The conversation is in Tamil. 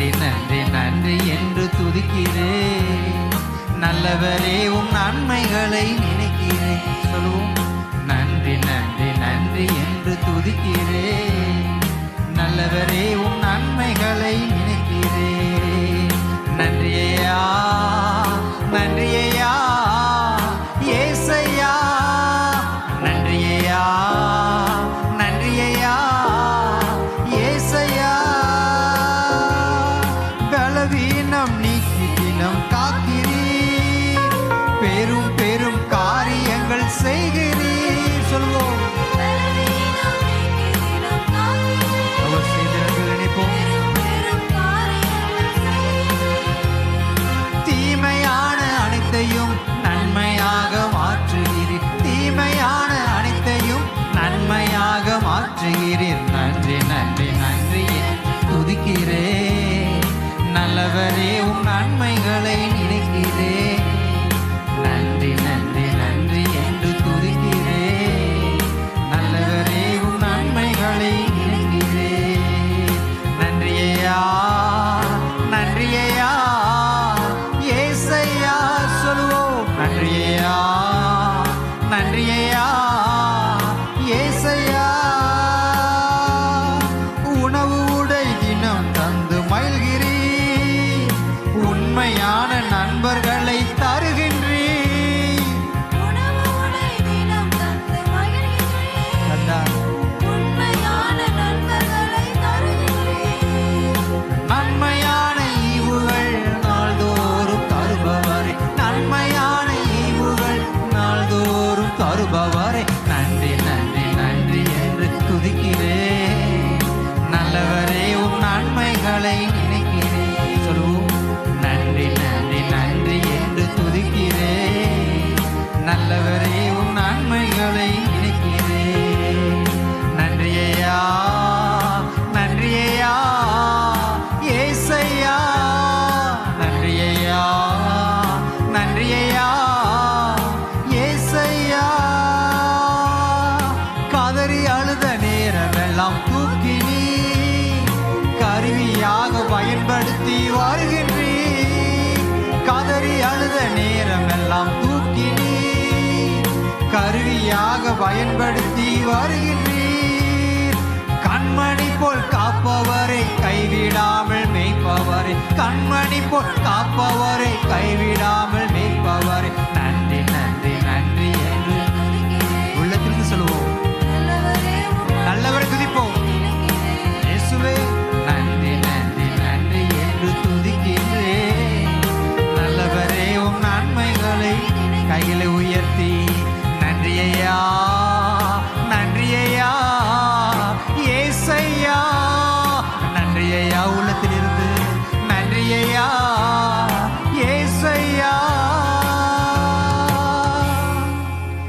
நன்றி நன்றி நன்றி என்று துதிக்கிறேன். நல்லவரே உம் நன்மைகளை நினைக்கிறேன். சொல்லுவோம். நன்றி நன்றி நன்றி என்று துதிக்கிறேன். நல்லவரே உம் நன்மைகளை நினைக்கிறேன். நன்றியையா நன்றியையா ஏசையா, நன்றியையா நன்றியையா ஏசையா. பலவீனம் நீக்கி தினம் காக்கிறீர், பெரும் பெரும் காரியங்கள் செய்கிறீர். சொல்வோம். அவர் செய்திருங்கள் நினைப்போம். தீமையான அனைத்தையும் நன்மையாக மாற்றுகிறீர். தீமையான அனைத்தையும் நன்மையாக மாற்றுகிறீர். நன்றி நன்றி நன்றி துதிக்கிறேன். நல்லவரே உம் நன்மைகளை நினைக்கிறேன். நன்றி நன்றி நன்றி என்று துதிக்கிறேன். நல்லவரே உம் நன்மைகளை நினைக்கிறேன். நன்றியையா நன்றியையா ஏசையா. சொல்லுவோம். நன்றியையா நன்றியையா ஏசையா. உணவு உடை தினம் தந்து மகிழ்கிறீர், உண்மையான நண்பர்களை தருகின்றீர். நன்மையான ஈவுகள் நாள்தோறும் தருபவரே, நன்மையான ஈவுகள் நாள்தோறும் தருபவரே. நன்றி நன்றி நன்றி என்று துதிக்கிறேன். நல்லவரே உம் நன்மைகளை நினைக்கிறேன். சொல்லுவோம். நன்றி நன்றி நன்றி என்று துதிக்கிறேன். நல்லவரே உம் நன்மைகளை நினைக்கிறேன். நன்றியையா நன்றியையா ஏசையா. நன்றியையா நன்றியையா ஏசையா. கதறி அழுத நேரமெல்லாம் தூக்கி நீ கருவியாக பயன்படுத்தி வருகின்றீர். கதறி அழுத நேரமெல்லாம் தூக்கி நீ கருவியாக பயன்படுத்தி வருகின்றீர். கண்மணி போல் காப்பவரை கைவிடாமல் மேய்ப்பவரை, கண்மணி போல் காப்பவரை கைவிடாமல் மேய்ப்பவரை. நன்றி நன்றி நன்றி என்று உள்ளத்திலிருந்து சொல்லுவோம். நல்லவரை துதிப்போம். இயேசுவே நன்றி நன்றி நன்றி என்று துதிக்கின்றேன். நல்லவரே உம் நன்மைகளை கைகளை உயர்த்தி நன்றியையா